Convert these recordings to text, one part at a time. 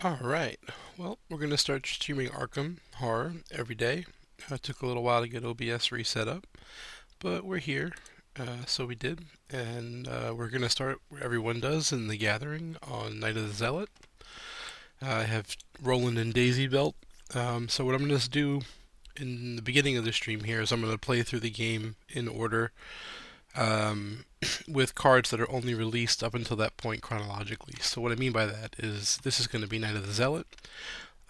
Alright, well, we're going to start streaming Arkham Horror every day. It took a little while to get OBS reset up, but we're here, so we did. And we're going to start where everyone does in the gathering on Night of the Zealot. I have Roland and Daisy built. So what I'm going to do in the beginning of the stream here is I'm going to play through the game in order with cards that are only released up until that point chronologically. So what I mean by that is this is going to be Night of the Zealot,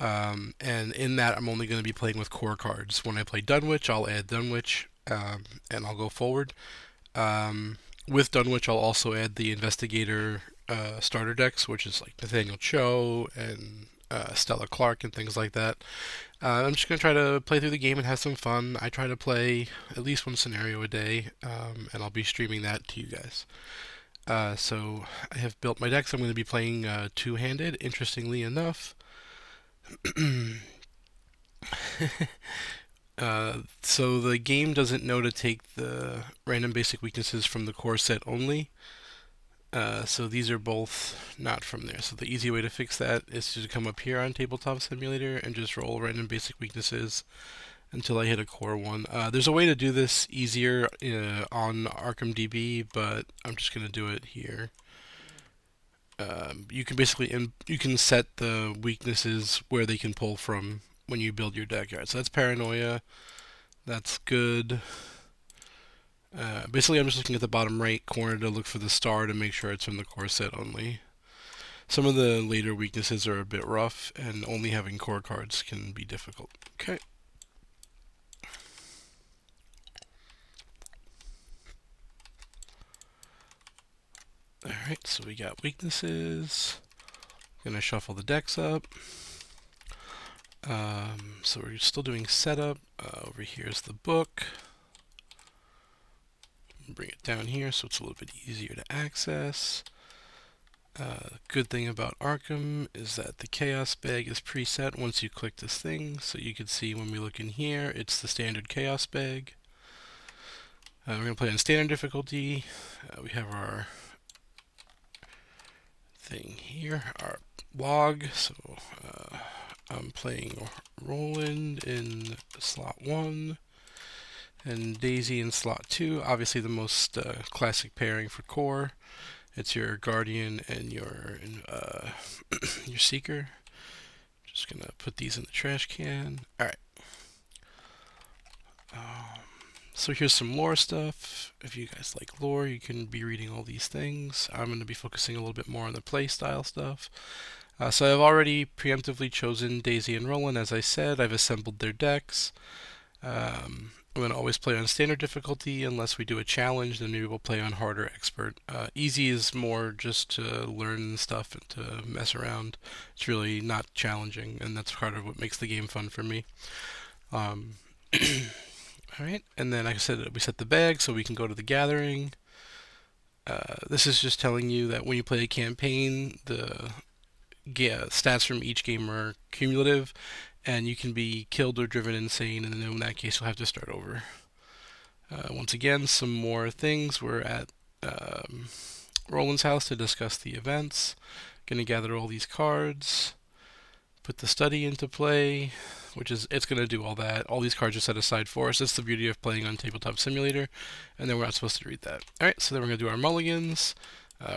and in that I'm only going to be playing with core cards. When I play Dunwich, I'll add Dunwich, and I'll go forward. With Dunwich, I'll also add the Investigator starter decks, which is like Nathaniel Cho and Stella Clark and things like that. I'm just going to try to play through the game and have some fun. I try to play at least one scenario a day, and I'll be streaming that to you guys. So I have built my decks. I'm going to be playing two-handed, interestingly enough. So the game doesn't know to take the random basic weaknesses from the core set only. So these are both not from there. So the easy way to fix that is to come up here on Tabletop Simulator and just roll random basic weaknesses until I hit a core one. There's a way to do this easier on Arkham DB, but I'm just going to do it here. You can basically you can set the weaknesses where they can pull from when you build your deck. Alright, so that's Paranoia. That's good. Basically, I'm just looking at the bottom right corner to look for the star to make sure it's from the core set only. Some of the later weaknesses are a bit rough, and only having core cards can be difficult. Okay. Alright, so we got weaknesses. Gonna shuffle the decks up. So we're still doing setup. Over here is the book. Bring it down here so it's a little bit easier to access. Good thing about Arkham is that the Chaos bag is preset once you click this thing, so you can see when we look in here, it's the standard Chaos bag. We're going to play on standard difficulty. We have our thing here, our log. So I'm playing Roland in slot 1 and Daisy in slot 2. Obviously the most classic pairing for core. It's your Guardian and your your Seeker. Just gonna put these in the trash can. Alright. So here's some lore stuff. If you guys like lore, you can be reading all these things. I'm going to be focusing a little bit more on the playstyle stuff. So I've already preemptively chosen Daisy and Roland. As I said, I've assembled their decks. I'm going to always play on standard difficulty unless we do a challenge, then maybe we'll play on harder expert. Easy is more just to learn stuff and to mess around. It's really not challenging, and that's part of what makes the game fun for me. Alright, and then like I said, we set the bag so we can go to the gathering. This is just telling you that when you play a campaign, the stats from each game are cumulative, and you can be killed or driven insane, and then in that case you'll have to start over. Once again, some more things. We're at Roland's house to discuss the events. Gonna gather all these cards, put the study into play, which is, it's going to do all that. All these cards are set aside for us. That's the beauty of playing on Tabletop Simulator, and then we're not supposed to read that. Alright, so then we're going to do our mulligans.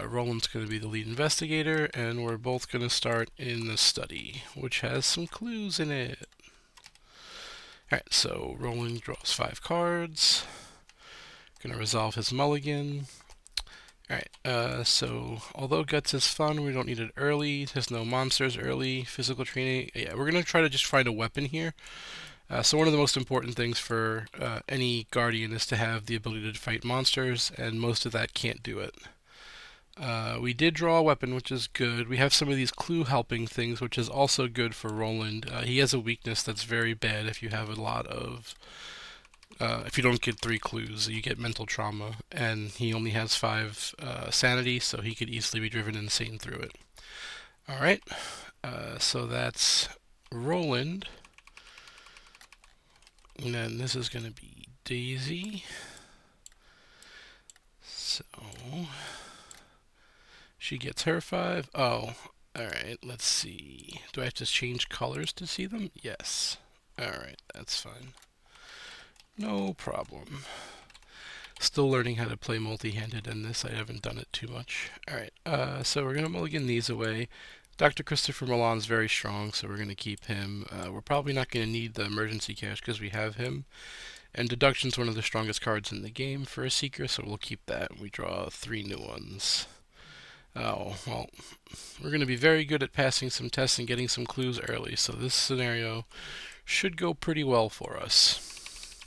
Roland's going to be the lead investigator, and we're both going to start in the study, which has some clues in it. Alright, so Roland draws 5 cards. Going to resolve his mulligan. Alright, so although Guts is fun, we don't need it early. There's no monsters early. Physical training. Yeah, we're going to try to just find a weapon here. So one of the most important things for any Guardian is to have the ability to fight monsters, and most of that can't do it. We did draw a weapon, which is good. We have some of these clue helping things, which is also good for Roland. He has a weakness that's very bad if you have a lot of... if you don't get 3 clues, you get mental trauma, and he only has 5 sanity, so he could easily be driven insane through it. Alright, so that's Roland. And then this is going to be Daisy. So she gets her 5. Oh, Alright, let's see. Do I have to change colors to see them? Yes. Alright, that's fine. No problem. Still learning how to play multi-handed in this. I haven't done it too much. Alright, so we're going to mulligan these away. Dr. Christopher Milan's very strong, so we're going to keep him. We're probably not going to need the emergency cash because we have him. And deduction's one of the strongest cards in the game for a seeker, so we'll keep that. We draw 3 new ones. Oh, well, we're going to be very good at passing some tests and getting some clues early, so this scenario should go pretty well for us.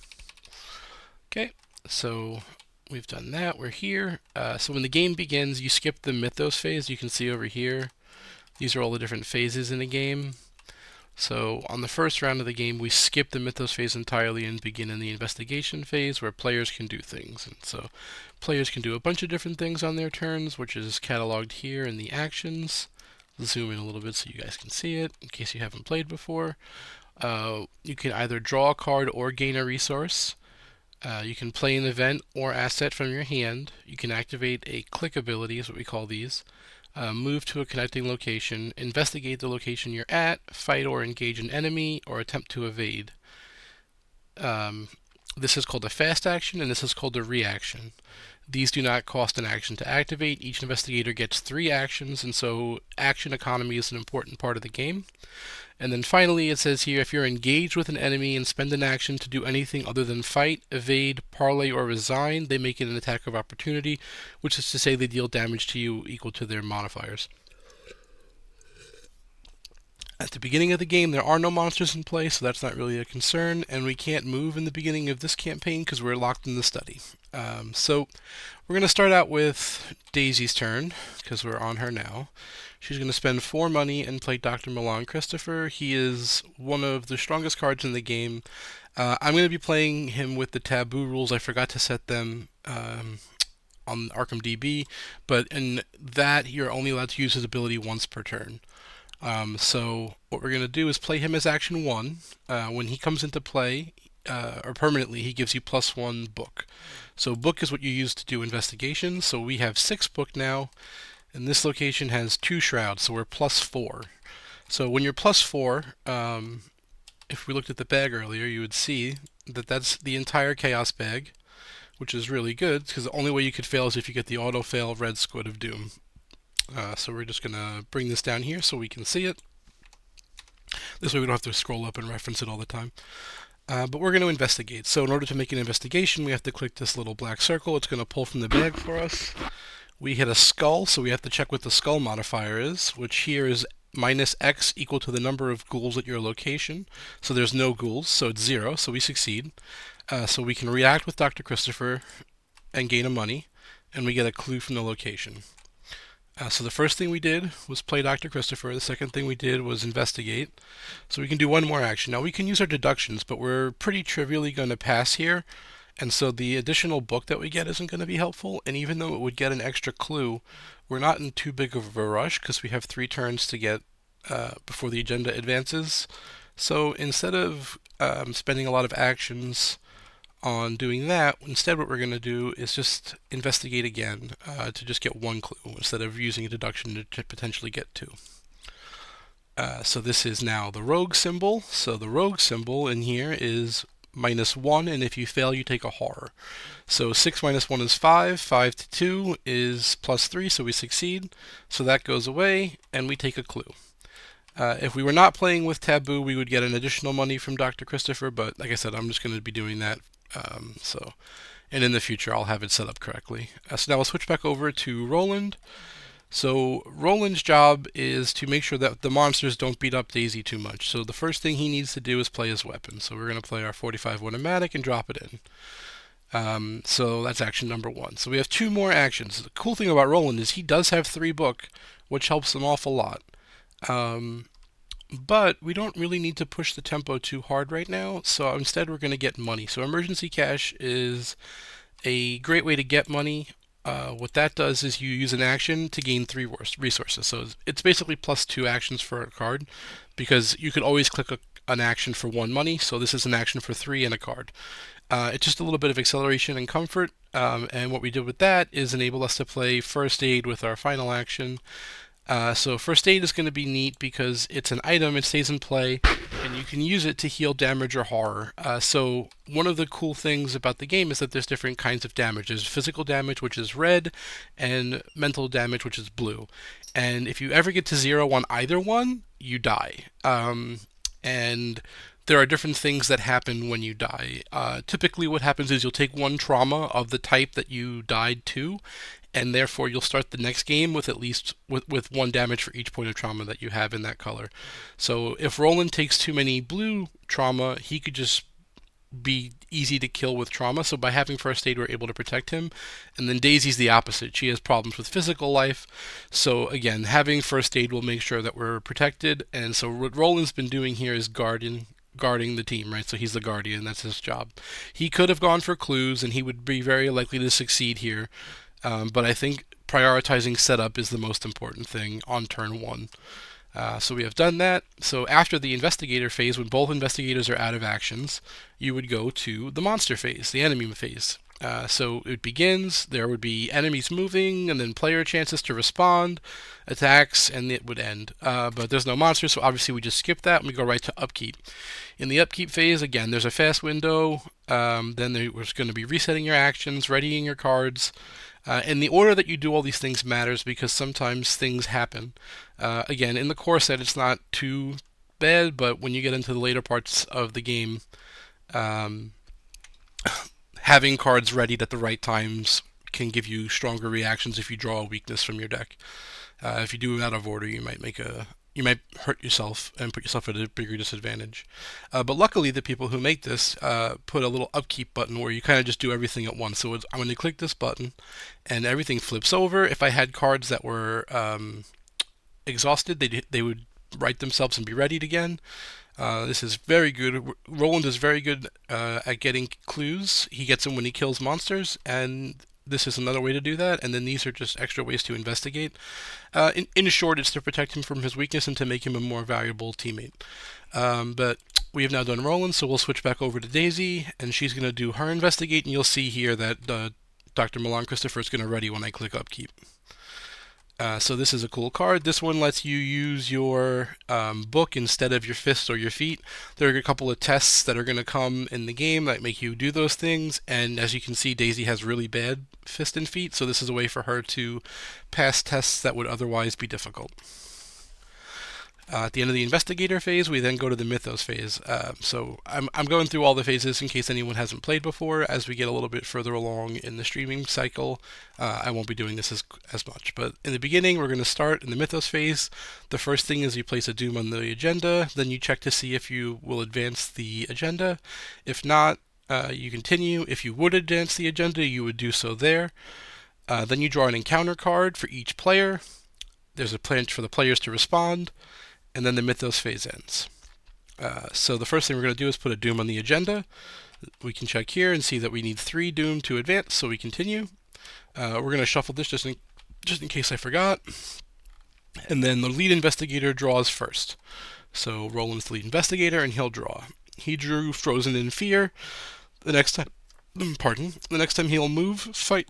Okay, so we've done that. We're here. So when the game begins, you skip the Mythos phase. You can see over here. These are all the different phases in the game. So on the first round of the game, we skip the Mythos phase entirely and begin in the investigation phase where players can do things. And so players can do a bunch of different things on their turns, which is cataloged here in the actions. Zoom in a little bit so you guys can see it in case you haven't played before. You can either draw a card or gain a resource. You can play an event or asset from your hand. You can activate a click ability, is what we call these. Move to a connecting location, investigate the location you're at, fight or engage an enemy, or attempt to evade. This is called a fast action, and this is called a reaction. These do not cost an action to activate. Each investigator gets 3 actions, and so action economy is an important part of the game. And then finally, it says here, if you're engaged with an enemy and spend an action to do anything other than fight, evade, parlay, or resign, they make it an attack of opportunity, which is to say they deal damage to you equal to their modifiers. At the beginning of the game, there are no monsters in play, so that's not really a concern, and we can't move in the beginning of this campaign because we're locked in the study. So we're going to start out with Daisy's turn, because we're on her now. She's going to spend 4 money and play Dr. Milan Christopher. He is one of the strongest cards in the game. I'm going to be playing him with the taboo rules. I forgot to set them on Arkham DB, but in that, you're only allowed to use his ability once per turn. So what we're going to do is play him as action 1. When he comes into play, or permanently, he gives you +1 book. So book is what you use to do investigations. So we have 6 book now, and this location has 2 shrouds, so we're +4. So when you're +4, if we looked at the bag earlier, you would see that that's the entire Chaos bag, which is really good, because the only way you could fail is if you get the auto-fail Red Squid of Doom. So we're just going to bring this down here so we can see it. This way we don't have to scroll up and reference it all the time. But we're going to investigate. So in order to make an investigation, we have to click this little black circle. It's going to pull from the bag for us. We hit a skull, so we have to check what the skull modifier is, which here is -X equal to the number of ghouls at your location. So there's no ghouls, so it's 0, so we succeed. So we can react with Dr. Christopher and gain a money, and we get a clue from the location. So the first thing we did was play Dr. Christopher. The second thing we did was investigate. So we can do one more action. Now we can use our deductions, but we're pretty trivially going to pass here. And so the additional book that we get isn't going to be helpful. And even though it would get an extra clue, we're not in too big of a rush because we have 3 turns to get before the agenda advances. So instead of spending a lot of actions on doing that, instead what we're going to do is just investigate again to just get 1 clue instead of using a deduction to potentially get 2. So this is now the rogue symbol. So the rogue symbol in here is -1, and if you fail you take a horror. So 6 minus 1 is 5, 5 to 2 is +3, so we succeed. So that goes away, and we take a clue. If we were not playing with taboo, we would get an additional money from Dr. Christopher, but like I said, I'm just going to be doing that. And in the future, I'll have it set up correctly. So now we'll switch back over to Roland. So Roland's job is to make sure that the monsters don't beat up Daisy too much. So the first thing he needs to do is play his weapon. So we're going to play our 45 automatic and drop it in. So that's action number 1. So we have 2 more actions. The cool thing about Roland is he does have 3 book, which helps an awful lot. But we don't really need to push the tempo too hard right now, so instead we're going to get money. So emergency cash is a great way to get money. What that does is you use an action to gain 3 resources. So it's basically +2 actions for a card, because you can always click an action for 1 money, so this is an action for 3 and a card. It's just a little bit of acceleration and comfort, and what we did with that is enable us to play first aid with our final action. So first aid is going to be neat because it's an item, it stays in play, and you can use it to heal damage or horror. So one of the cool things about the game is that there's different kinds of damage. There's physical damage, which is red, and mental damage, which is blue. And if you ever get to 0 on either one, you die. And there are different things that happen when you die. Typically, what happens is you'll take one trauma of the type that you died to, and therefore you'll start the next game with at least with 1 damage for each point of trauma that you have in that color. So if Roland takes too many blue trauma, he could just be easy to kill with trauma. So by having first aid, we're able to protect him. And then Daisy's the opposite. She has problems with physical life. So again, having first aid will make sure that we're protected. And so what Roland's been doing here is guarding the team, right? So he's the guardian. That's his job. He could have gone for clues, and he would be very likely to succeed here. But I think prioritizing setup is the most important thing on turn 1. So we have done that. So after the investigator phase, when both investigators are out of actions, you would go to the monster phase, the enemy phase. So it begins, there would be enemies moving, and then player chances to respond, attacks, and it would end. But there's no monsters, so obviously we just skip that and we go right to upkeep. In the upkeep phase, again, there's a fast window. Then there's going to be resetting your actions, readying your cards. And the order that you do all these things matters because sometimes things happen. Again, in the core set, it's not too bad, but when you get into the later parts of the game, um, having cards readied at the right times can give you stronger reactions if you draw a weakness from your deck. If you do it out of order, you might hurt yourself and put yourself at a bigger disadvantage. But luckily, the people who make this put a little upkeep button where you kind of just do everything at once. So I'm going to click this button, and everything flips over. If I had cards that were exhausted, they would right themselves and be readied again. This is very good. Roland is very good at getting clues. He gets them when he kills monsters, and this is another way to do that. And then these are just extra ways to investigate. In short, it's to protect him from his weakness and to make him a more valuable teammate. But we have now done Roland, so we'll switch back over to Daisy, and she's going to do her investigate, and you'll see here that Dr. Milan Christopher is going to ready when I click upkeep. So this is a cool card. This one lets you use your book instead of your fists or your feet. There are a couple of tests that are going to come in the game that make you do those things, and as you can see, Daisy has really bad fist and feet, so this is a way for her to pass tests that would otherwise be difficult. At the end of the investigator phase, we then go to the mythos phase. So I'm going through all the phases in case anyone hasn't played before. As we get a little bit further along in the streaming cycle, I won't be doing this as much. But in the beginning, we're going to start in the mythos phase. The first thing is you place a doom on the agenda. Then you check to see if you will advance the agenda. If not, you continue. If you would advance the agenda, you would do so there. Then you draw an encounter card for each player. There's a plan for the players to respond. And then the mythos phase ends. So the first thing we're going to do is put a doom on the agenda. We can check here and see that we need 3 doom to advance, so we continue. We're going to shuffle this just in case I forgot. And then the lead investigator draws first. So Roland's the lead investigator, and he'll draw. He drew Frozen in Fear. The next time he'll move, fight,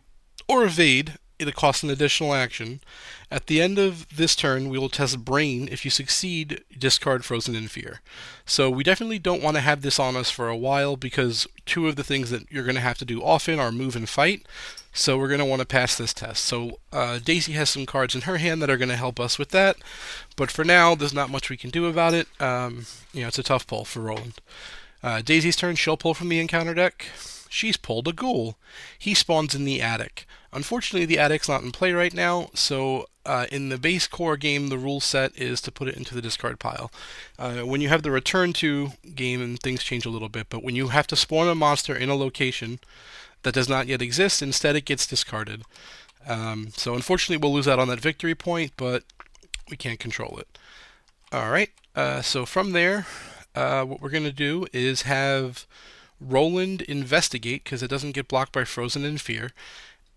or evade, it costs an additional action. At the end of this turn, we will test Brain. If you succeed, discard Frozen in Fear. So we definitely don't want to have this on us for a while because 2 of the things that you're going to have to do often are move and fight. So we're going to want to pass this test. So Daisy has some cards in her hand that are going to help us with that. But for now, there's not much we can do about it. It's a tough pull for Roland. Daisy's turn, she'll pull from the encounter deck. She's pulled a Ghoul. He spawns in the attic. Unfortunately, the attic's not in play right now, so in the base core game, the rule set is to put it into the discard pile. When you have the return to game, things change a little bit, but when you have to spawn a monster in a location that does not yet exist, instead it gets discarded. So unfortunately, we'll lose out on that victory point, but we can't control it. Alright, so from there, what we're going to do is have Roland investigate, because it doesn't get blocked by Frozen in Fear,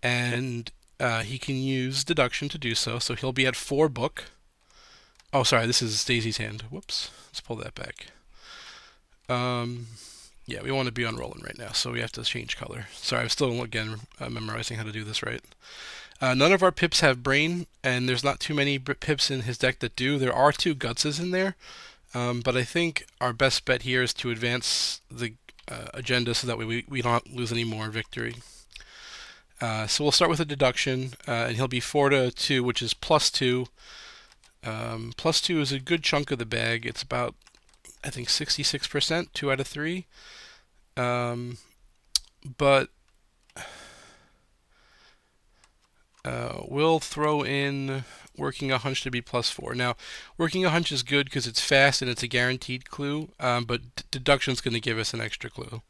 and he can use deduction to do so. So he'll be at 4 book. Oh, sorry, this is Daisy's hand. Whoops, let's pull that back. Yeah, we want to be on Roland right now, so we have to change color. Sorry, I'm still, again, memorizing how to do this right. None of our pips have brain, and there's not too many pips in his deck that do. There are 2 gutses in there, but I think our best bet here is to advance the agenda so that way we don't lose any more victory. So we'll start with a deduction, and he'll be 4 to 2, which is +2. +2 is a good chunk of the bag. It's about, I think, 66%, 2 out of 3. But we'll throw in working a hunch to be +4. Now, working a hunch is good because it's fast and it's a guaranteed clue, but deduction is going to give us an extra clue.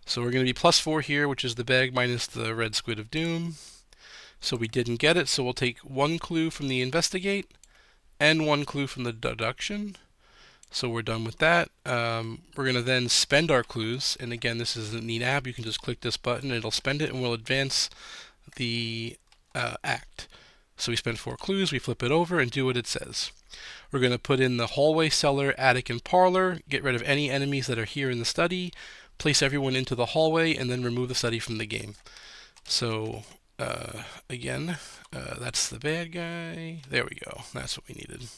So we're going to be +4 here, which is the bag minus the red squid of doom. So we didn't get it, so we'll take 1 clue from the investigate and 1 clue from the deduction. So we're done with that. We're going to then spend our clues, and again, this is a neat app. You can just click this button, it'll spend it, and we'll advance the act. So we spend 4 clues, we flip it over, and do what it says. We're going to put in the hallway, cellar, attic, and parlor, get rid of any enemies that are here in the study, place everyone into the hallway, and then remove the study from the game. So again, that's the bad guy. There we go. That's what we needed.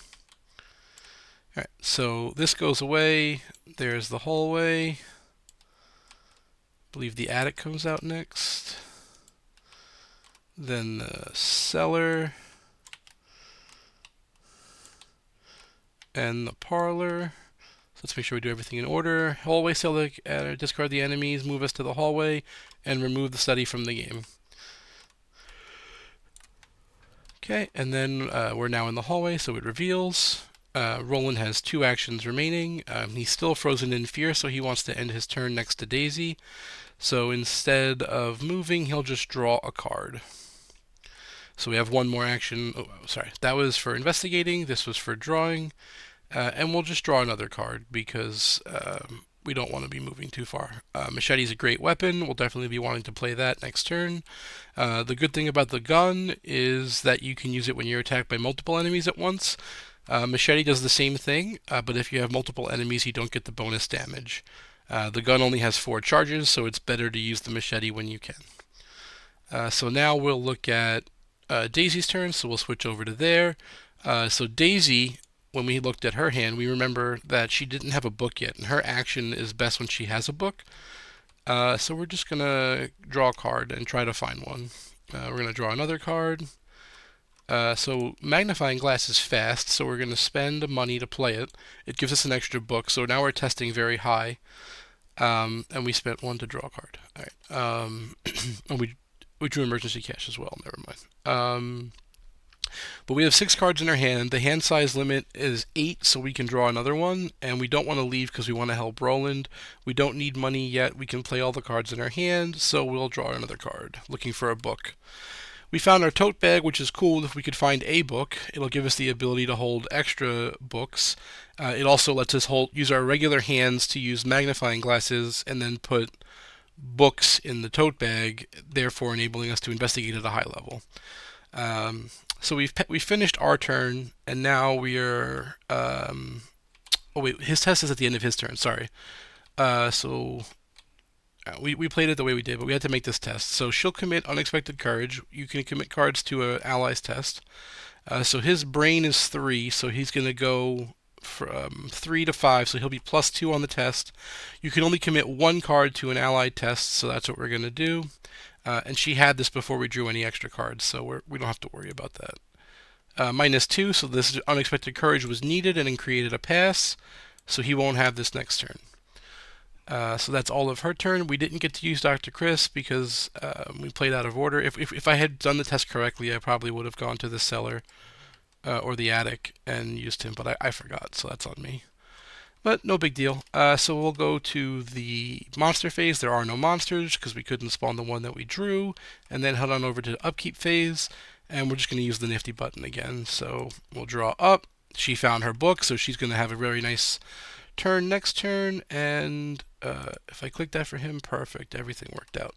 Alright, so this goes away. There's the hallway. I believe the attic comes out next. Then the cellar. And the parlor. So let's make sure we do everything in order. Hallway, cellar, discard the enemies, move us to the hallway, and remove the study from the game. Okay, and then we're now in the hallway, so it reveals. Roland has 2 actions remaining. He's still frozen in fear, so he wants to end his turn next to Daisy. So instead of moving, he'll just draw a card. So we have 1 more action. Oh, sorry, that was for investigating. This was for drawing. And we'll just draw another card because we don't want to be moving too far. Machete's a great weapon. We'll definitely be wanting to play that next turn. The good thing about the gun is that you can use it when you're attacked by multiple enemies at once. Machete does the same thing, but if you have multiple enemies, you don't get the bonus damage. The gun only has 4 charges, so it's better to use the machete when you can. So now we'll look at Daisy's turn, so we'll switch over to there. So Daisy, when we looked at her hand, we remember that she didn't have a book yet, and her action is best when she has a book. So we're just going to draw a card and try to find one. We're going to draw another card. So magnifying glass is fast, so we're going to spend money to play it. It gives us an extra book, so now we're testing very high. And we spent 1 to draw a card. Alright. And we drew emergency cash as well, never mind. But we have 6 cards in our hand. The hand size limit is 8, so we can draw another one. And we don't want to leave because we want to help Roland. We don't need money yet. We can play all the cards in our hand, so we'll draw another card, looking for a book. We found our tote bag, which is cool. If we could find a book, it'll give us the ability to hold extra books. It also lets us use our regular hands to use magnifying glasses and then put books in the tote bag, therefore enabling us to investigate at a high level. So we finished our turn, and now we are. Oh wait, his test is at the end of his turn. Sorry. We played it the way we did, but we had to make this test. So she'll commit unexpected courage. You can commit cards to an ally's test. So his brain is 3, so he's going to go from 3 to 5, so he'll be +2 on the test. You can only commit 1 card to an allied test, so that's what we're going to do. And she had this before we drew any extra cards, so we don't have to worry about that. -2, so this unexpected courage was needed and then created a pass, so he won't have this next turn. So that's all of her turn. We didn't get to use Dr. Chris because we played out of order. If I had done the test correctly, I probably would have gone to the cellar or the attic and used him, but I forgot, so that's on me. But no big deal. So we'll go to the monster phase. There are no monsters because we couldn't spawn the one that we drew, and then head on over to the upkeep phase, and we're just going to use the nifty button again. So we'll draw up. She found her book, so she's going to have a very nice turn next turn, and if I click that for him, perfect, everything worked out.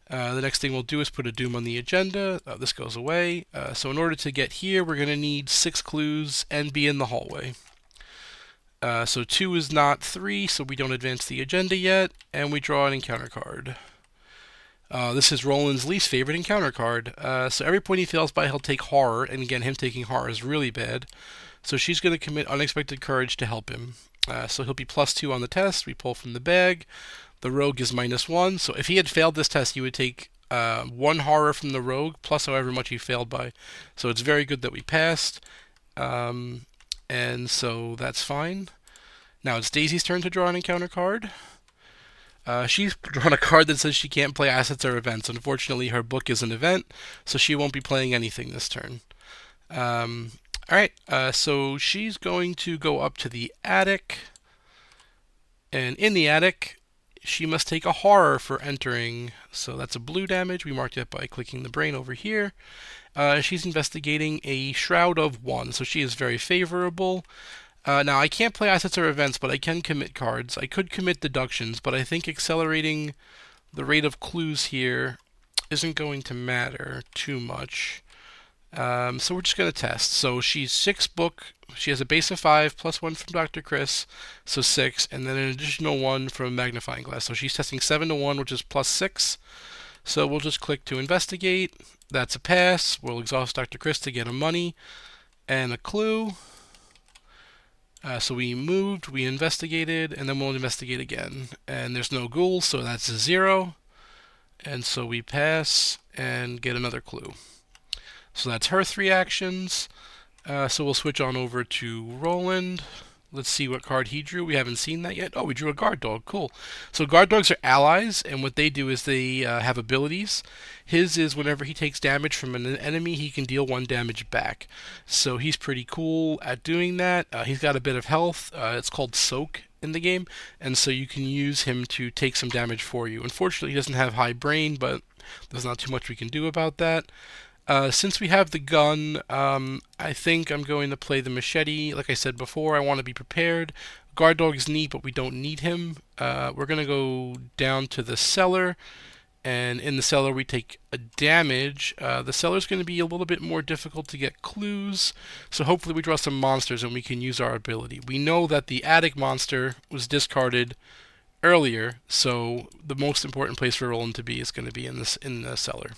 The next thing we'll do is put a doom on the agenda. This goes away. So in order to get here, we're going to need 6 clues and be in the hallway. So 2 is not 3, so we don't advance the agenda yet, and we draw an encounter card. This is Roland's least favorite encounter card. So every point he fails by, he'll take horror, and again, him taking horror is really bad. So she's going to commit unexpected courage to help him. So he'll be +2 on the test. We pull from the bag. The rogue is -1. So if he had failed this test, he would take 1 horror from the rogue plus however much he failed by. So it's very good that we passed. And so that's fine. Now it's Daisy's turn to draw an encounter card. She's drawn a card that says she can't play assets or events. Unfortunately, her book is an event, so she won't be playing anything this turn. Alright, so she's going to go up to the attic, and in the attic, she must take a horror for entering. So that's a blue damage. We marked it by clicking the brain over here. She's investigating a Shroud of 1, so she is very favorable. Now, I can't play assets or events, but I can commit cards. I could commit deductions, but I think accelerating the rate of clues here isn't going to matter too much. So we're just going to test. So she's 6 book. She has a base of 5, +1 from Dr. Chris, so 6, and then an additional 1 from Magnifying Glass. So she's testing 7 to 1, which is +6. So we'll just click to investigate. That's a pass. We'll exhaust Dr. Chris to get a money and a clue. So we moved, we investigated, and then we'll investigate again. And there's no ghouls, so that's a 0. And so we pass and get another clue. So that's her 3 actions. So we'll switch on over to Roland. Let's see what card he drew. We haven't seen that yet. Oh, we drew a guard dog. Cool. So guard dogs are allies, and what they do is they have abilities. His is whenever he takes damage from an enemy, he can deal 1 damage back. So he's pretty cool at doing that. He's got a bit of health. It's called Soak in the game, and so you can use him to take some damage for you. Unfortunately, he doesn't have high brain, but there's not too much we can do about that. Since we have the gun, I think I'm going to play the machete. Like I said before, I want to be prepared. Guard dog is neat, but we don't need him. We're going to go down to the cellar, and in the cellar we take a damage. The cellar is going to be a little bit more difficult to get clues, so hopefully we draw some monsters and we can use our ability. We know that the attic monster was discarded earlier, so the most important place for Roland to be is going to be in the cellar.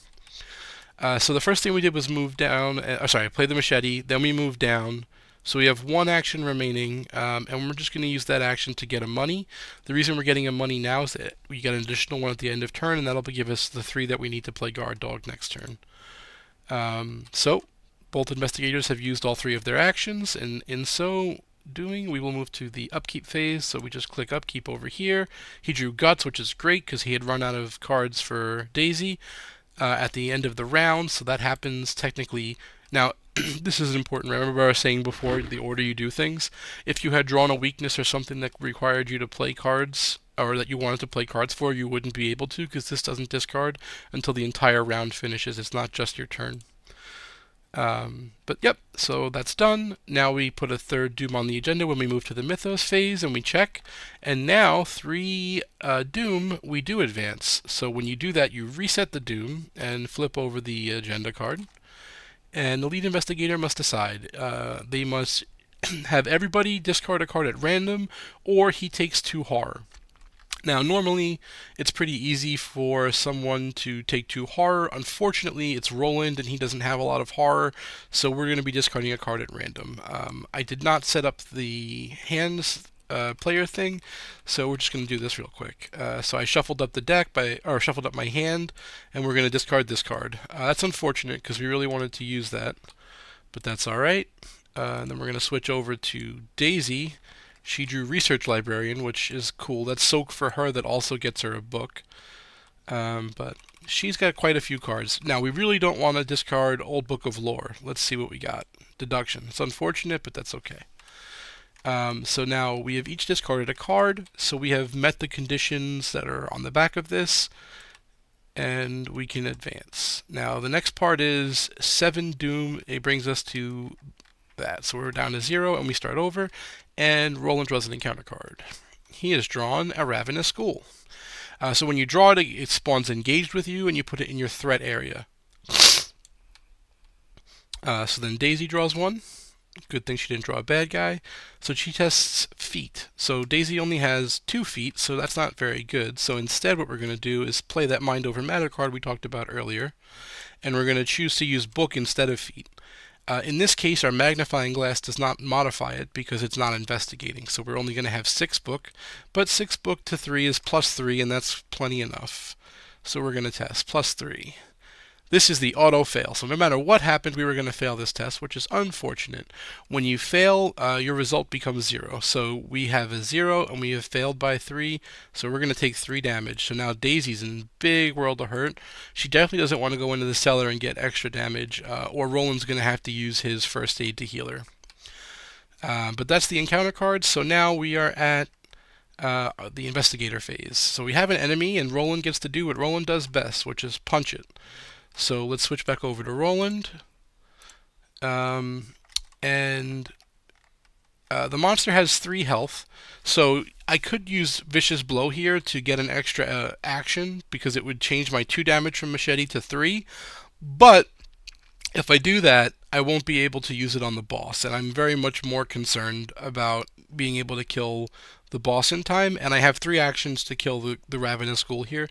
So the first thing we did was move down, play the machete, then we moved down. So we have 1 action remaining, and we're just going to use that action to get a money. The reason we're getting a money now is that we get an additional 1 at the end of turn, and that'll give us the 3 that we need to play guard dog next turn. So both investigators have used all 3 of their actions, and in so doing, we will move to the upkeep phase. So we just click upkeep over here. He drew guts, which is great because he had run out of cards for Daisy. At the end of the round, so that happens technically. Now, this is important. Remember I was saying before the order you do things? If you had drawn a weakness or something that required you to play cards, or that you wanted to play cards for, you wouldn't be able to, because this doesn't discard until the entire round finishes. It's not just your turn. But yep, so that's done. Now we put a 3rd Doom on the agenda when we move to the Mythos phase, and we check. And now 3 Doom, we do advance. So when you do that, you reset the Doom and flip over the agenda card. And the lead investigator must decide. They must have everybody discard a card at random, or he takes 2 horror. Now, normally, it's pretty easy for someone to take 2 horror. Unfortunately, it's Roland, and he doesn't have a lot of horror, so we're going to be discarding a card at random. I did not set up the hands player thing, so we're just going to do this real quick. So I shuffled up the deck, shuffled up my hand, and we're going to discard this card. That's unfortunate, because we really wanted to use that, but that's alright. And then we're going to switch over to Daisy. She drew Research Librarian, which is cool. That's Soak for her that also gets her a book. But she's got quite a few cards. Now, we really don't want to discard Old Book of Lore. Let's see what we got. Deduction. It's unfortunate, but that's okay. So now we have each discarded a card. So we have met the conditions that are on the back of this. And we can advance. Now, the next part is 7 Doom. It brings us to that. So we're down to 0, and we start over. And Roland draws an encounter card. He has drawn a Ravenous Ghoul. So when you draw it, it spawns engaged with you, and you put it in your threat area. So then Daisy draws one. Good thing she didn't draw a bad guy. So she tests feet. So Daisy only has 2 feet, so that's not very good. So instead what we're going to do is play that Mind Over Matter card we talked about earlier, and we're going to choose to use book instead of feet. In this case, our magnifying glass does not modify it because it's not investigating. So we're only going to have 6 book, but 6 book to 3 is +3, and that's plenty enough. So we're going to test +3. This is the auto fail. So no matter what happened, we were going to fail this test, which is unfortunate. When you fail, your result becomes 0. So we have a 0 and we have failed by 3. So we're going to take 3 damage. So now Daisy's in big world of hurt. She definitely doesn't want to go into the cellar and get extra damage, or Roland's going to have to use his first aid to heal her. But that's the encounter card. So now we are at the investigator phase. So we have an enemy, and Roland gets to do what Roland does best, which is punch it. So let's switch back over to Roland. And the monster has 3 health. So I could use Vicious Blow here to get an extra action, because it would change my 2 damage from Machete to 3. But if I do that, I won't be able to use it on the boss. And I'm very much more concerned about being able to kill the boss in time. And I have 3 actions to kill the Ravenous Ghoul here.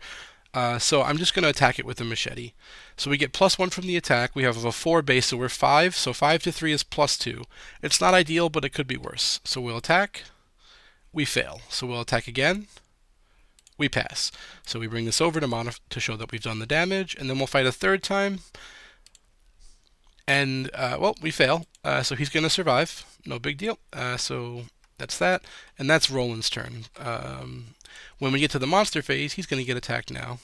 So I'm just going to attack it with a machete. So we get +1 from the attack. We have a 4 base, so we're 5. So 5 to 3 is +2. It's not ideal, but it could be worse. So we'll attack. We fail. So we'll attack again. We pass. So we bring this over to show that we've done the damage, and then we'll fight a 3rd time. And, well, we fail. So he's going to survive. No big deal. So that's that. And that's Roland's turn. When we get to the monster phase, he's going to get attacked now.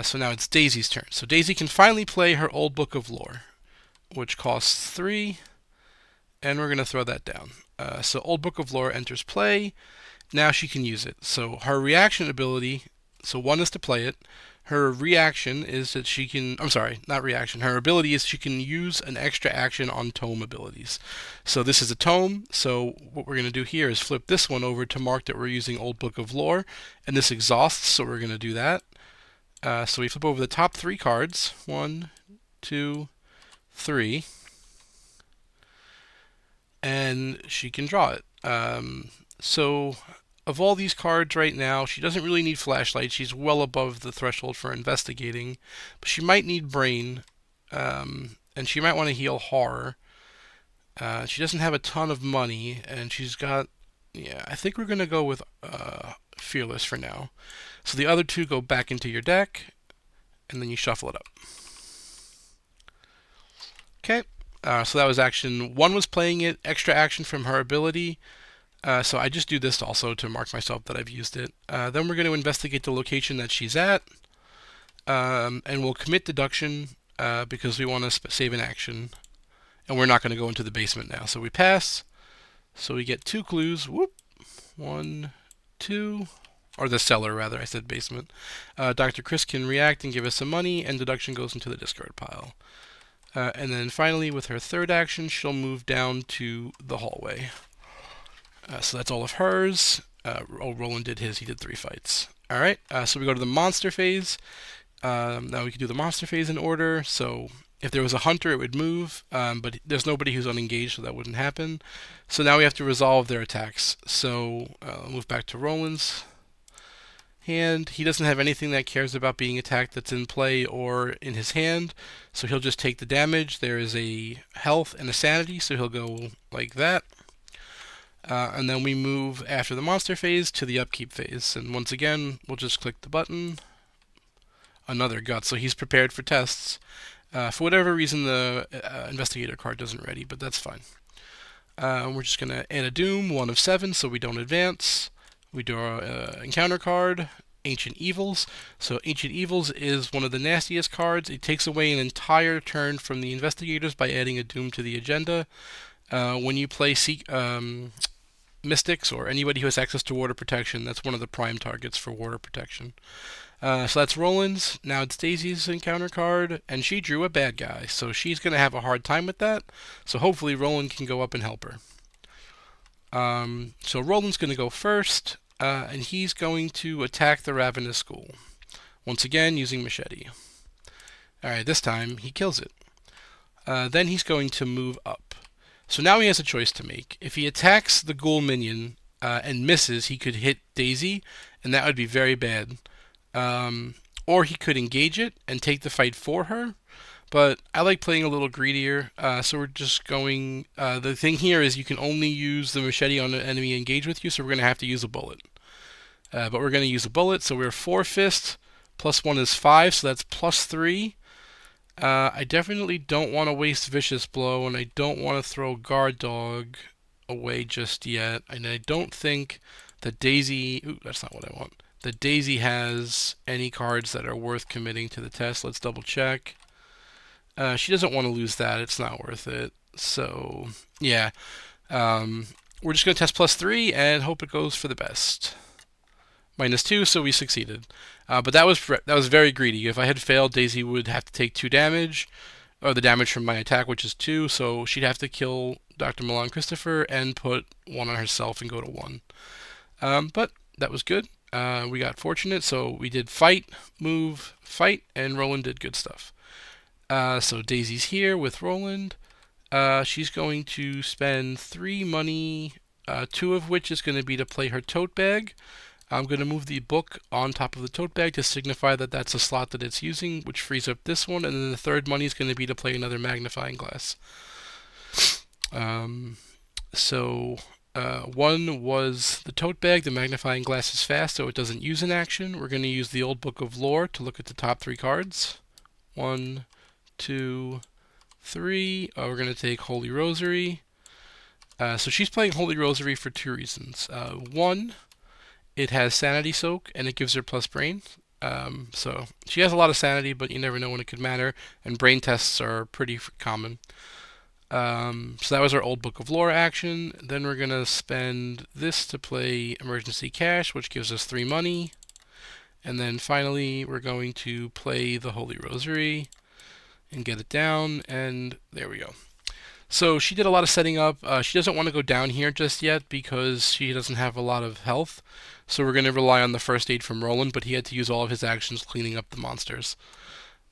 So now it's Daisy's turn. So Daisy can finally play her Old Book of Lore, which costs 3, and we're going to throw that down. So Old Book of Lore enters play. Now she can use it. So her reaction ability, so 1 is to play it. Her reaction is that she can, I'm sorry, not reaction. Her ability is she can use an extra action on tome abilities. So this is a tome, so what we're going to do here is flip this one over to mark that we're using Old Book of Lore, and this exhausts, so we're going to do that. So we flip over the top 3 cards, 1, 2, 3, and she can draw it. So of all these cards right now, she doesn't really need Flashlight. She's well above the threshold for investigating. But she might need Brain, and she might want to heal Horror. She doesn't have a ton of money, and she's got... Yeah, I think we're going to go with Fearless for now. So the other 2 go back into your deck, and then you shuffle it up. Okay, so that was action 1 was playing it, extra action from her ability. So I just do this also to mark myself that I've used it. Then we're going to investigate the location that she's at, and we'll commit deduction because we want to save an action. And we're not going to go into the basement now. So we pass. So we get 2 clues. Whoop. 1, 2, or the cellar rather, I said basement. Dr. Chris can react and give us some money, and deduction goes into the discard pile. And then finally, with her 3rd action, she'll move down to the hallway. So that's all of hers. Roland did his. He did 3 fights. All right. So we go to the monster phase. Now we can do the monster phase in order. So if there was a hunter, it would move, but there's nobody who's unengaged, so that wouldn't happen. So now we have to resolve their attacks. So I'll move back to Roland's hand. He doesn't have anything that cares about being attacked that's in play or in his hand, so he'll just take the damage. There is a health and a sanity, so he'll go like that. And then we move after the monster phase to the upkeep phase. And once again, we'll just click the button. Another gut. So he's prepared for tests. For whatever reason, the investigator card isn't ready, but that's fine. We're just going to add a doom, 1 of 7, so we don't advance. We draw an encounter card, Ancient Evils. So Ancient Evils is one of the nastiest cards. It takes away an entire turn from the investigators by adding a doom to the agenda. When you play Mystics or anybody who has access to water protection, that's one of the prime targets for water protection. So that's Roland's. Now it's Daisy's encounter card, and she drew a bad guy, so she's going to have a hard time with that. So hopefully Roland can go up and help her. So Roland's going to go first, and he's going to attack the Ravenous Ghoul. Once again, using Machete. Alright, this time he kills it. Then he's going to move up. So now he has a choice to make. If he attacks the ghoul minion and misses, he could hit Daisy, and that would be very bad. Um, or he could engage it and take the fight for her. But I like playing a little greedier, so we're just going. The thing here is you can only use the machete on an enemy engaged with you, so we're going to have to use a bullet. But we're going to use a bullet, so we're 4 fist, plus 1 is 5, so that's plus 3. I definitely don't want to waste Vicious Blow, and I don't want to throw Guard Dog away just yet. And I don't think that Daisy... Ooh, that's not what I want. That Daisy has any cards that are worth committing to the test. Let's double check. She doesn't want to lose that. It's not worth it. So, yeah. We're just going to test plus 3 and hope it goes for the best. -2, so we succeeded. But that was very greedy. If I had failed, Daisy would have to take 2 damage, or the damage from my attack, which is 2, so she'd have to kill Dr. Milan Christopher and put 1 on herself and go to 1. But that was good. We got fortunate, so we did fight, move, fight, and Roland did good stuff. So Daisy's here with Roland. She's going to spend 3 money, 2 of which is going to be to play her tote bag. I'm going to move the book on top of the tote bag to signify that that's a slot that it's using, which frees up this one, and then the 3rd money is going to be to play another magnifying glass. So 1 was the tote bag. The magnifying glass is fast, so it doesn't use an action. We're going to use the old book of lore to look at the top 3 cards. 1, 2, 3. We're going to take Holy Rosary. So she's playing Holy Rosary for 2 reasons. 1, it has Sanity Soak, and it gives her plus brain. So she has a lot of sanity, but you never know when it could matter, and brain tests are pretty common. So that was our old Book of Lore action. Then we're going to spend this to play Emergency Cash, which gives us 3 money. And then finally, we're going to play the Holy Rosary and get it down, and there we go. So she did a lot of setting up. She doesn't want to go down here just yet because she doesn't have a lot of health. So we're going to rely on the first aid from Roland, but he had to use all of his actions cleaning up the monsters.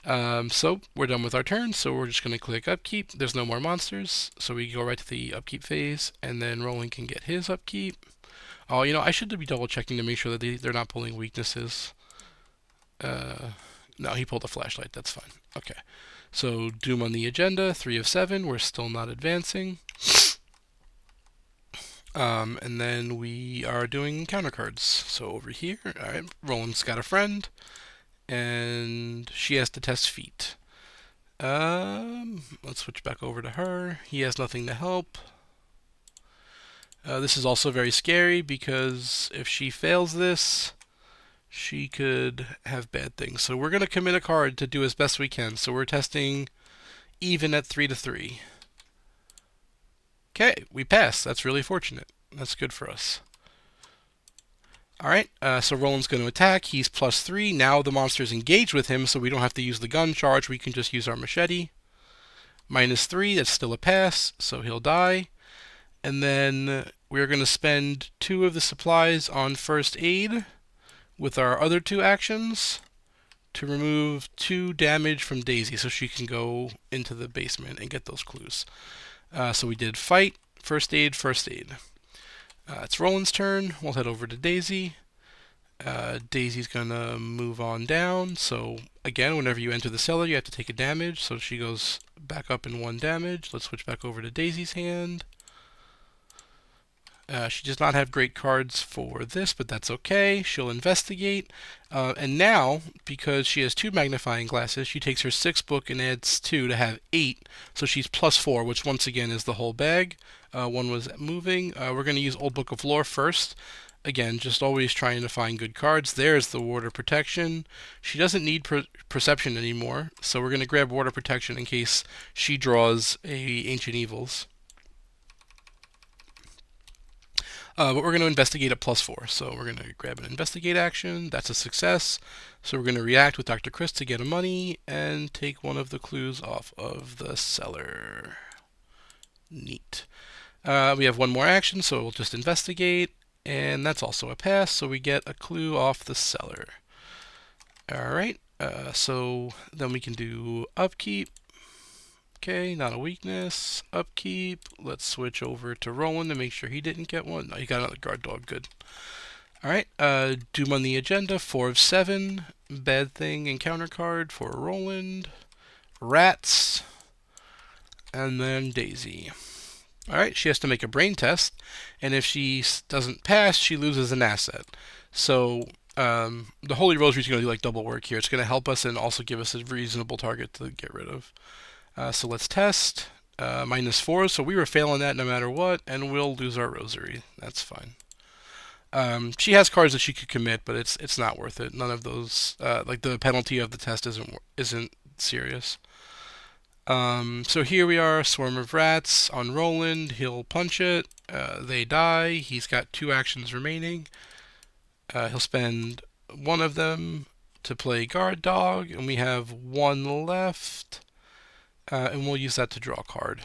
So we're done with our turn, so we're just going to click Upkeep. There's no more monsters, so we go right to the Upkeep phase, and then Roland can get his Upkeep. Oh, I should be double checking to make sure that they're not pulling weaknesses. No, he pulled a flashlight, that's fine. Okay. So Doom on the agenda, 3 of 7. We're still not advancing. And then we are doing counter cards. So over here, alright, Roland's got a friend, and she has to test feet. Let's switch back over to her. He has nothing to help. This is also very scary because if she fails this, she could have bad things. So we're going to commit a card to do as best we can. So we're testing even at 3 to 3. Okay, we passed. That's really fortunate. That's good for us. Alright, so Roland's going to attack. He's plus 3. Now the monster's engaged with him, so we don't have to use the gun charge. We can just use our machete. -3, that's still a pass, so he'll die. And then we're going to spend 2 of the supplies on first aid with our other 2 actions to remove 2 damage from Daisy so she can go into the basement and get those clues. So we did fight, first aid, first aid. It's Roland's turn. We'll head over to Daisy. Daisy's gonna move on down. So again, whenever you enter the cellar, you have to take a damage. So she goes back up in 1 damage. Let's switch back over to Daisy's hand. She does not have great cards for this, but that's okay. She'll investigate. And now, because she has 2 magnifying glasses, she takes her 6th book and adds 2 to have 8. So she's plus 4, which once again is the whole bag. 1 was moving. We're going to use Old Book of Lore first. Again, just always trying to find good cards. There's the Water Protection. She doesn't need Perception anymore, so we're going to grab Water Protection in case she draws a Ancient Evils. But we're going to investigate at plus 4. So we're going to grab an investigate action. That's a success. So we're going to react with Dr. Chris to get a money and take 1 of the clues off of the cellar. Neat. We have 1 more action, so we'll just investigate. And that's also a pass, so we get a clue off the cellar. Alright, so then we can do upkeep. Okay, not a weakness. Upkeep. Let's switch over to Roland to make sure he didn't get one. No, he got another guard dog. Good. Alright, Doom on the agenda. 4 of 7. Bad thing encounter card for Roland. Rats. And then Daisy. Alright, she has to make a brain test, and if she doesn't pass, she loses an asset. So, the Holy Rosary is going to do like double work here. It's going to help us and also give us a reasonable target to get rid of. So let's test. -4, so we were failing that no matter what, and we'll lose our Rosary. That's fine. She has cards that she could commit, but it's not worth it. None of those, like the penalty of the test isn't serious. So here we are, Swarm of Rats on Roland. He'll punch it. They die. He's got 2 actions remaining. He'll spend one of them to play Guard Dog, and we have 1 left. And we'll use that to draw a card.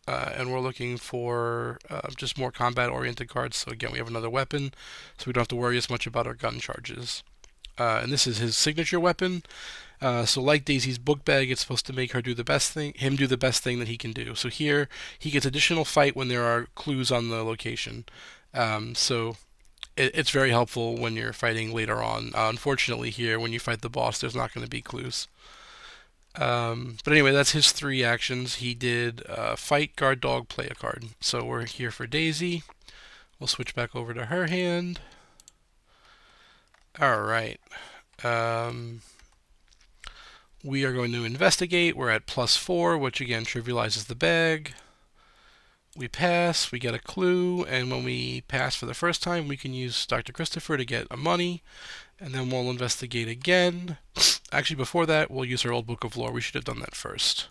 And we're looking for just more combat-oriented cards. So again, we have another weapon, so we don't have to worry as much about our gun charges. And this is his signature weapon. So like Daisy's book bag, it's supposed to make her do the best thing, him do the best thing that he can do. So here, he gets additional fight when there are clues on the location. So it's very helpful when you're fighting later on. Unfortunately here, when you fight the boss, there's not going to be clues. But anyway, that's his 3 actions. He did fight, guard dog, play a card. So we're here for Daisy. We'll switch back over to her hand. Alright. We are going to investigate. We're at +4, which again trivializes the bag. We pass, we get a clue, and when we pass for the first time, we can use Dr. Christopher to get a money, and then we'll investigate again. Actually, before that, we'll use our old book of lore. We should have done that first.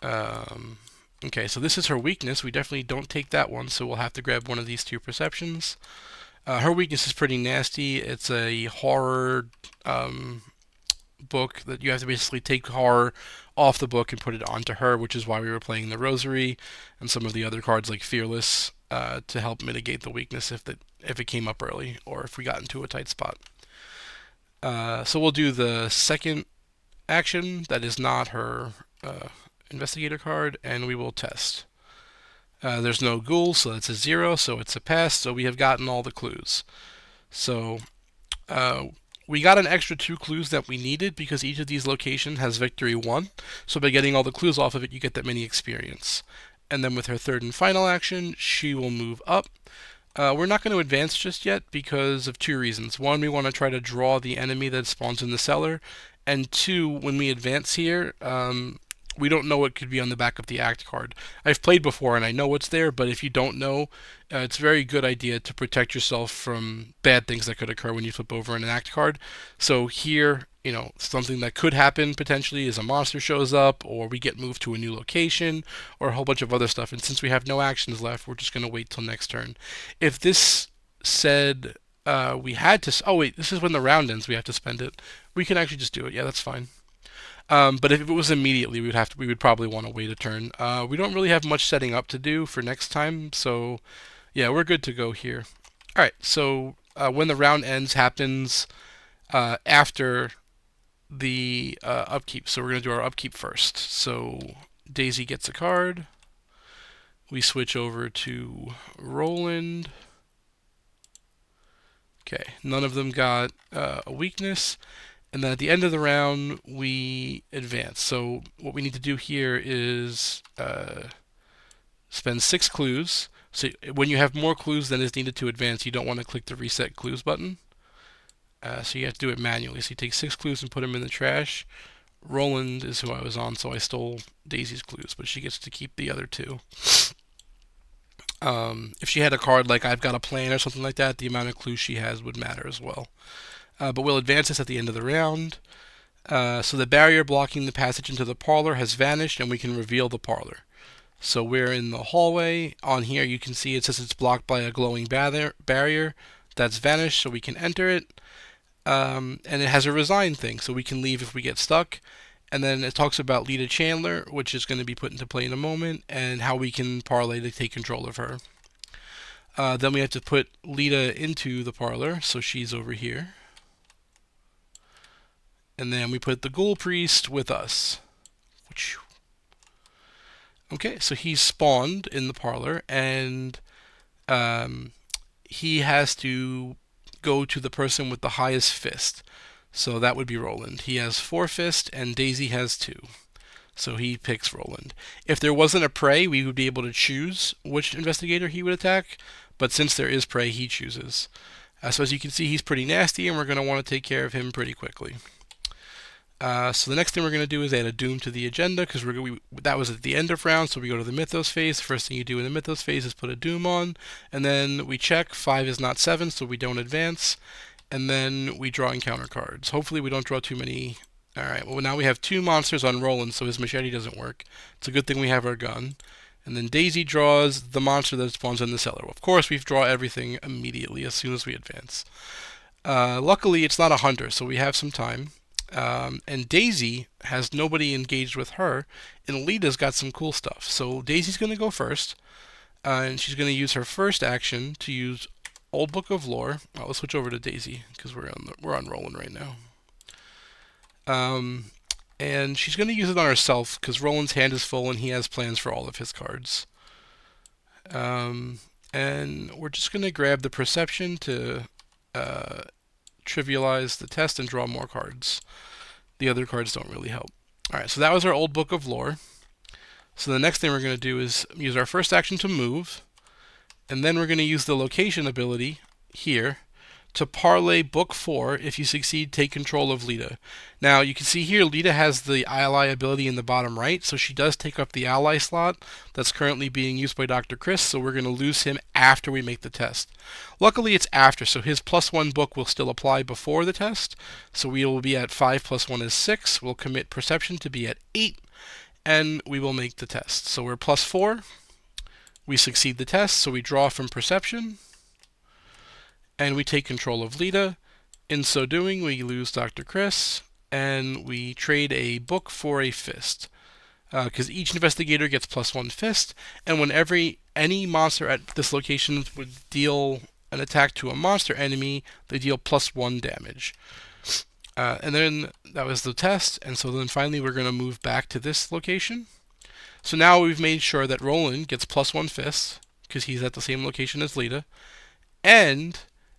Okay, so this is her weakness. We definitely don't take that one, so we'll have to grab one of these 2 perceptions. Her weakness is pretty nasty. It's a horror book that you have to basically take horror off the book and put it onto her, which is why we were playing the Rosary and some of the other cards like Fearless to help mitigate the weakness if it came up early or if we got into a tight spot. So we'll do the second action that is not her investigator card, and we will test. There's no ghoul, so that's a 0, so it's a pass, so we have gotten all the clues. So we got an extra 2 clues that we needed because each of these locations has victory 1, so by getting all the clues off of it, you get that many experience. And then with her third and final action, she will move up. We're not going to advance just yet because of 2 reasons. 1, we want to try to draw the enemy that spawns in the cellar, and 2, when we advance here, we don't know what could be on the back of the act card. I've played before and I know what's there, but if you don't know, it's a very good idea to protect yourself from bad things that could occur when you flip over an act card. So here, something that could happen potentially is a monster shows up, or we get moved to a new location, or a whole bunch of other stuff. And since we have no actions left, we're just going to wait till next turn. If this said we had to... Oh wait, this is when the round ends, we have to spend it. We can actually just do it. Yeah, that's fine. But if it was immediately, we would probably want to wait a turn. We don't really have much setting up to do for next time, so yeah, we're good to go here. Alright, so when the round ends happens after the upkeep. So we're going to do our upkeep first. So Daisy gets a card. We switch over to Roland. Okay, none of them got a weakness. And then at the end of the round, we advance. So what we need to do here is spend 6 clues. So when you have more clues than is needed to advance, you don't want to click the Reset Clues button. So you have to do it manually. So you take 6 clues and put them in the trash. Roland is who I was on, so I stole Daisy's clues, but she gets to keep the other 2. If she had a card like I've Got a Plan or something like that, the amount of clues she has would matter as well. But we'll advance this at the end of the round. So the barrier blocking the passage into the parlor has vanished, and we can reveal the parlor. So we're in the hallway. On here you can see it says it's blocked by a glowing barrier. That's vanished, so we can enter it. And it has a resign thing, so we can leave if we get stuck. And then it talks about Lita Chandler, which is going to be put into play in a moment, and how we can parlay to take control of her. Then we have to put Lita into the parlor, so she's over here. And then we put the Ghoul Priest with us. Okay, so he's spawned in the parlor, and he has to go to the person with the highest fist. So that would be Roland. He has 4 fists, and Daisy has 2. So he picks Roland. If there wasn't a prey, we would be able to choose which investigator he would attack, but since there is prey, he chooses. So as you can see, he's pretty nasty, and we're going to want to take care of him pretty quickly. So the next thing we're going to do is add a Doom to the agenda, because that was at the end of round, so we go to the Mythos phase. The first thing you do in the Mythos phase is put a Doom on, and then we check. 5 is not 7, so we don't advance, and then we draw encounter cards. Hopefully we don't draw too many. Alright, well now we have 2 monsters on Roland, so his machete doesn't work. It's a good thing we have our gun. And then Daisy draws the monster that spawns in the cellar. Of course, we draw everything immediately as soon as we advance. Luckily, it's not a hunter, so we have some time. And Daisy has nobody engaged with her, and Lita's got some cool stuff. So Daisy's going to go first, and she's going to use her first action to use Old Book of Lore. Let's switch over to Daisy because we're on Roland right now. And she's going to use it on herself because Roland's hand is full and he has plans for all of his cards. And we're just going to grab the Perception to trivialize the test and draw more cards. The other cards don't really help. Alright, so that was our Old Book of Lore. So the next thing we're going to do is use our first action to move, and then we're going to use the location ability here to parlay Book 4. If you succeed, take control of Lita. Now, you can see here Lita has the ally ability in the bottom right, so she does take up the ally slot that's currently being used by Dr. Chris, so we're going to lose him after we make the test. Luckily, it's after, so his +1 book will still apply before the test, so we will be at 5 + 1 is 6. We'll commit Perception to be at 8, and we will make the test. So we're +4. We succeed the test, so we draw from Perception, and we take control of Lita. In so doing, we lose Dr. Chris, and we trade a book for a fist. Because each investigator gets +1 fist, and whenever any monster at this location would deal an attack to a monster enemy, they deal +1 damage. And then that was the test, and so then finally we're going to move back to this location. So now we've made sure that Roland gets +1 fist, because he's at the same location as Lita, and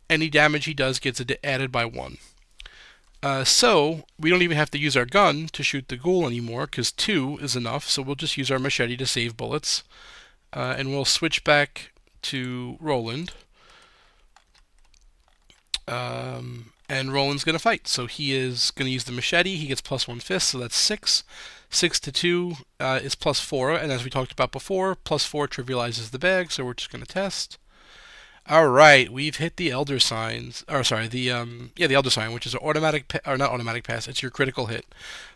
any damage he does gets added by 1. So we don't even have to use our gun to shoot the ghoul anymore, because 2 is enough, so we'll just use our machete to save bullets. And we'll switch back to Roland. And Roland's going to fight. So he is going to use the machete. He gets +1 fist, so that's 6. 6 to 2 is +4, and as we talked about before, +4 trivializes the bag, so we're just going to test. Alright, we've hit the Elder Signs, or sorry, the Elder Sign, which is an automatic, or not automatic pass, it's your critical hit.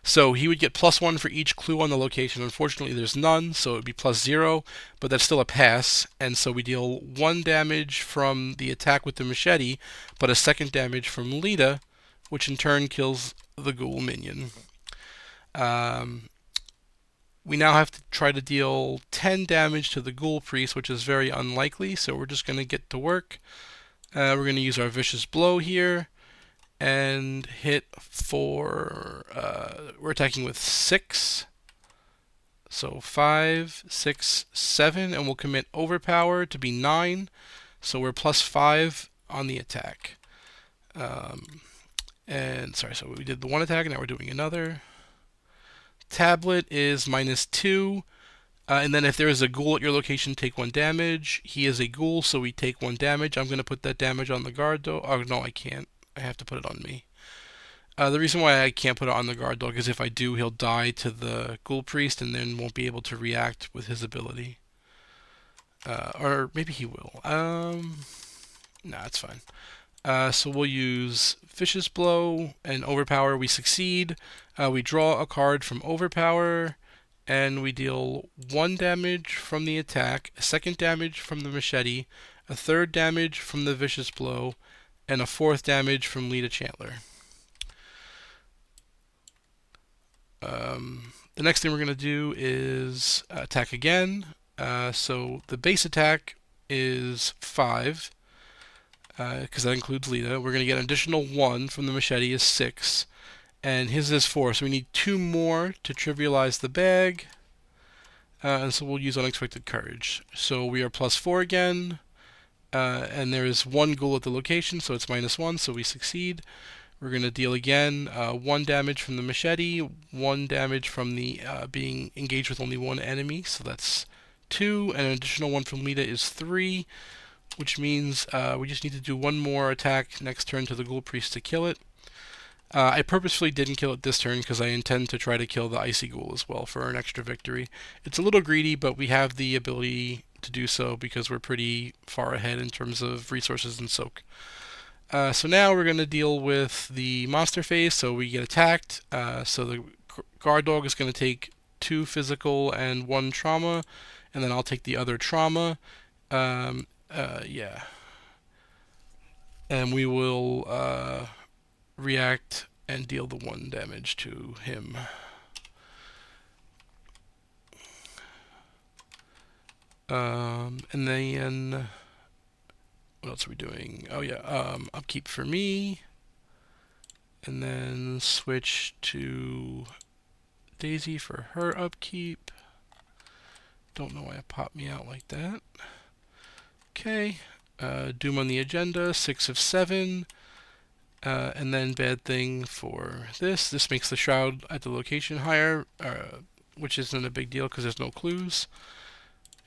So he would get +1 for each clue on the location. Unfortunately, there's none, so it would be +0, but that's still a pass, and so we deal 1 damage from the attack with the machete, but a 2nd damage from Lita, which in turn kills the ghoul minion. We now have to try to deal 10 damage to the Ghoul Priest, which is very unlikely, so we're just going to get to work. We're going to use our Vicious Blow here and hit for, we're attacking with 6. So 5, 6, 7, and we'll commit Overpower to be 9. So we're +5 on the attack. And sorry, so we did the 1 attack, now we're doing another. Tablet is -2, and then if there is a ghoul at your location, take 1 damage. He is a ghoul, so we take 1 damage. I'm going to put that damage on the guard dog. Oh, no, I can't. I have to put it on me. The reason why I can't put it on the guard dog is if I do, he'll die to the Ghoul Priest and then won't be able to react with his ability. Or maybe he will. Nah, it's fine. So we'll use Vicious Blow and Overpower. We succeed. We draw a card from Overpower, and we deal 1 damage from the attack, a 2nd damage from the machete, a 3rd damage from the Vicious Blow, and a 4th damage from Lita Chandler. The next thing we're going to do is attack again. So the base attack is 5. Because that includes Lita. We're going to get an additional 1 from the machete is 6. And his is 4. So we need 2 more to trivialize the bag. and so we'll use Unexpected Courage. So we are +4 again, and there is 1 ghoul at the location, so it's -1, so we succeed. We're going to deal again 1 damage from the machete, 1 damage from the being engaged with only 1 enemy, so that's 2, and an additional 1 from Lita is 3, which means we just need to do 1 more attack next turn to the Ghoul Priest to kill it. I purposefully didn't kill it this turn because I intend to try to kill the Icy Ghoul as well for an extra victory. It's a little greedy, but we have the ability to do so because we're pretty far ahead in terms of resources and soak. So now we're going to deal with the monster phase, so we get attacked. So the guard dog is going to take 2 physical and 1 trauma, and then I'll take the other trauma. Yeah. And we will react and deal the 1 damage to him. And then what else are we doing? Oh yeah, upkeep for me, and then switch to Daisy for her upkeep. Don't know why it popped me out like that. Okay, Doom on the agenda, 6 of 7. And then bad thing for this. This makes the shroud at the location higher, which isn't a big deal because there's no clues.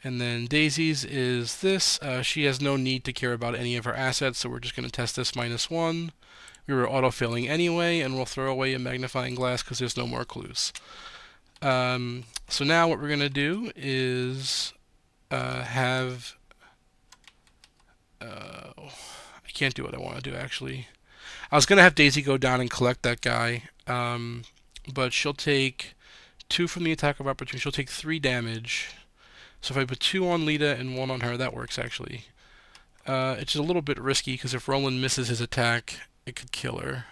And then Daisy's is this. She has no need to care about any of her assets, so we're just going to test this -1. We were auto-failing anyway, and we'll throw away a magnifying glass because there's no more clues. So now what we're going to do is have... I can't do what I want to do, actually. I was going to have Daisy go down and collect that guy, but she'll take 2 from the attack of opportunity. She'll take 3 damage. So if I put 2 on Lita and 1 on her, that works, actually. It's a little bit risky, because if Roland misses his attack, it could kill her.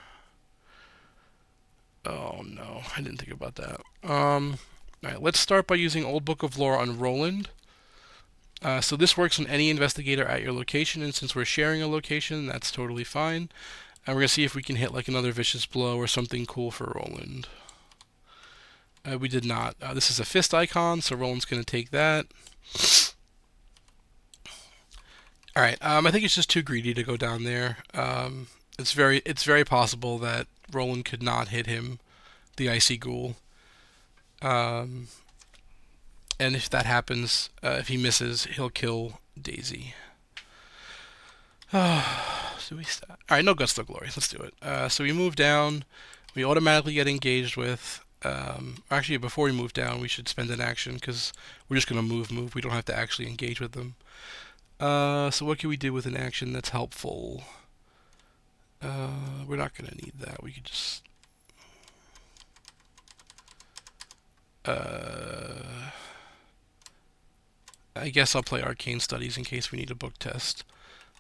Oh, no. I didn't think about that. Alright, let's start by using Old Book of Lore on Roland. So this works on any investigator at your location, and since we're sharing a location, that's totally fine. And we're going to see if we can hit like another vicious blow or something cool for Roland. We did not. This is a fist icon, so Roland's going to take that. Alright, I think it's just too greedy to go down there. It's very possible that Roland could not hit him, the Icy Ghoul. And if that happens, if he misses, he'll kill Daisy. Alright, no guts, no glory. Let's do it. So we move down. We automatically get engaged with... actually, before we move down, we should spend an action, because we're just going to move. We don't have to actually engage with them. So what can we do with an action that's helpful? We're not going to need that. We could just... I guess I'll play Arcane Studies in case we need a book test.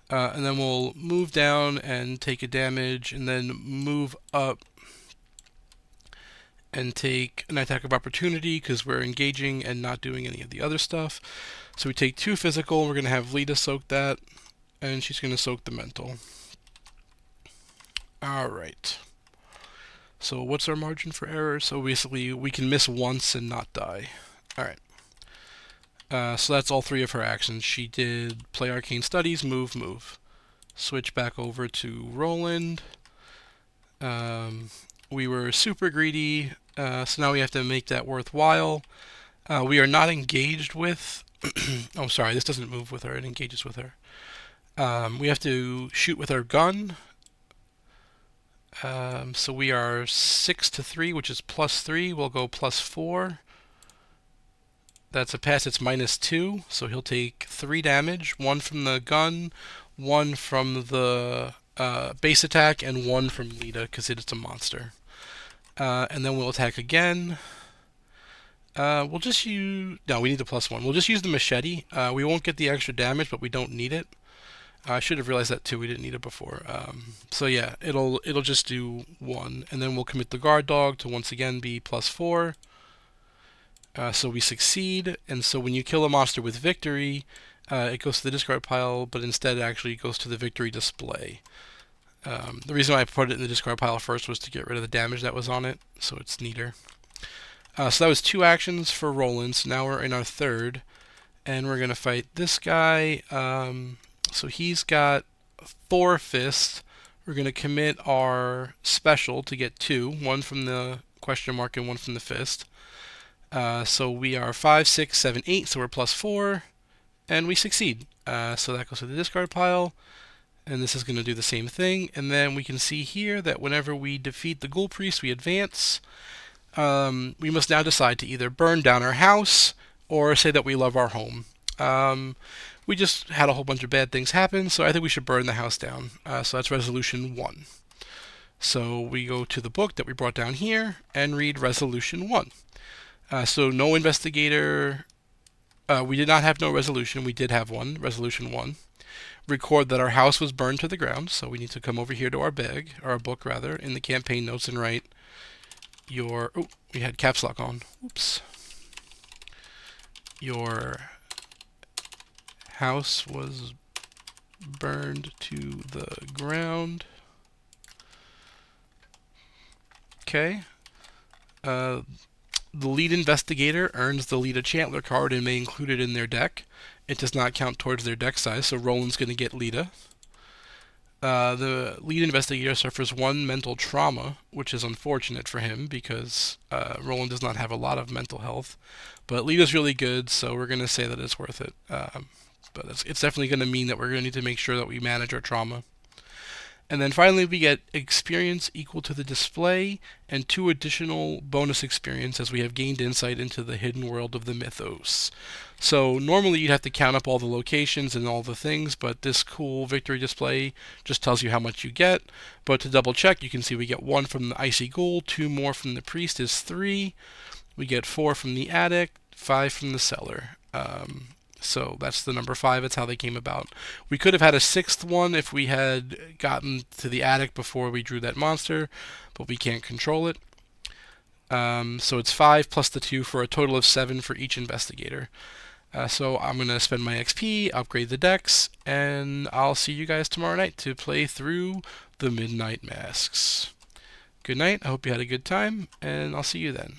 And then we'll move down and take a damage, and then move up and take an attack of opportunity because we're engaging and not doing any of the other stuff. So we take 2 physical, we're going to have Lita soak that, and she's going to soak the mental. Alright. So what's our margin for error? So basically we can miss once and not die. Alright. So that's all 3 of her actions. She did play Arcane Studies, move. Switch back over to Roland. We were super greedy, so now we have to make that worthwhile. We are not engaged with... oh, sorry, this doesn't move with her, it engages with her. We have to shoot with our gun. So we are 6 to 3, which is +3. We'll go +4. That's a pass, it's -2, so he'll take 3 damage. 1 from the gun, 1 from the base attack, and 1 from Lita, because it's a monster. And then we'll attack again. We'll just use... No, we need the +1. We'll just use the machete. We won't get the extra damage, but we don't need it. I should have realized that too. We didn't need it before. So yeah, it'll just do 1, and then we'll commit the guard dog to once again be +4. So we succeed, and so when you kill a monster with victory, it goes to the discard pile, but instead it actually goes to the victory display. The reason why I put it in the discard pile first was to get rid of the damage that was on it, so it's neater. So that was 2 actions for Roland. So now we're in our third, and we're gonna fight this guy. So he's got 4 fists. We're gonna commit our special to get 2, one from the question mark and one from the fist. So we are 5, 6, 7, 8. So we're +4, and we succeed. So that goes to the discard pile. And this is going to do the same thing. And then we can see here that whenever we defeat the Ghoul Priest, we advance. We must now decide to either burn down our house or say that we love our home. We just had a whole bunch of bad things happen, so I think we should burn the house down. So that's resolution 1. So we go to the book that we brought down here and read resolution 1. So no investigator. We did not have no resolution. We did have one, resolution 1. Record that our house was burned to the ground. So we need to come over here to our bag, or our book rather, in the campaign notes and write your. Oh, we had caps lock on. Oops. Your house was burned to the ground. Okay. The lead investigator earns the lead a Chandler card and may include it in their deck. It does not count towards their deck size, so Roland's going to get Lita. The lead investigator suffers 1 mental trauma, which is unfortunate for him because Roland does not have a lot of mental health. But Lita's really good, so we're going to say that it's worth it. But it's definitely going to mean that we're going to need to make sure that we manage our trauma. And then finally we get experience equal to the display and 2 additional bonus experience as we have gained insight into the hidden world of the mythos. So normally you'd have to count up all the locations and all the things, but this cool victory display just tells you how much you get. But to double check, you can see we get 1 from the icy ghoul, 2 more from the priest is 3. We get 4 from the attic, 5 from the cellar. So that's the number 5. That's how they came about. We could have had a 6th one if we had gotten to the attic before we drew that monster, but we can't control it. So it's 5 plus the 2 for a total of 7 for each investigator. So I'm going to spend my XP, upgrade the decks, and I'll see you guys tomorrow night to play through the Midnight Masks. Good night. I hope you had a good time, and I'll see you then.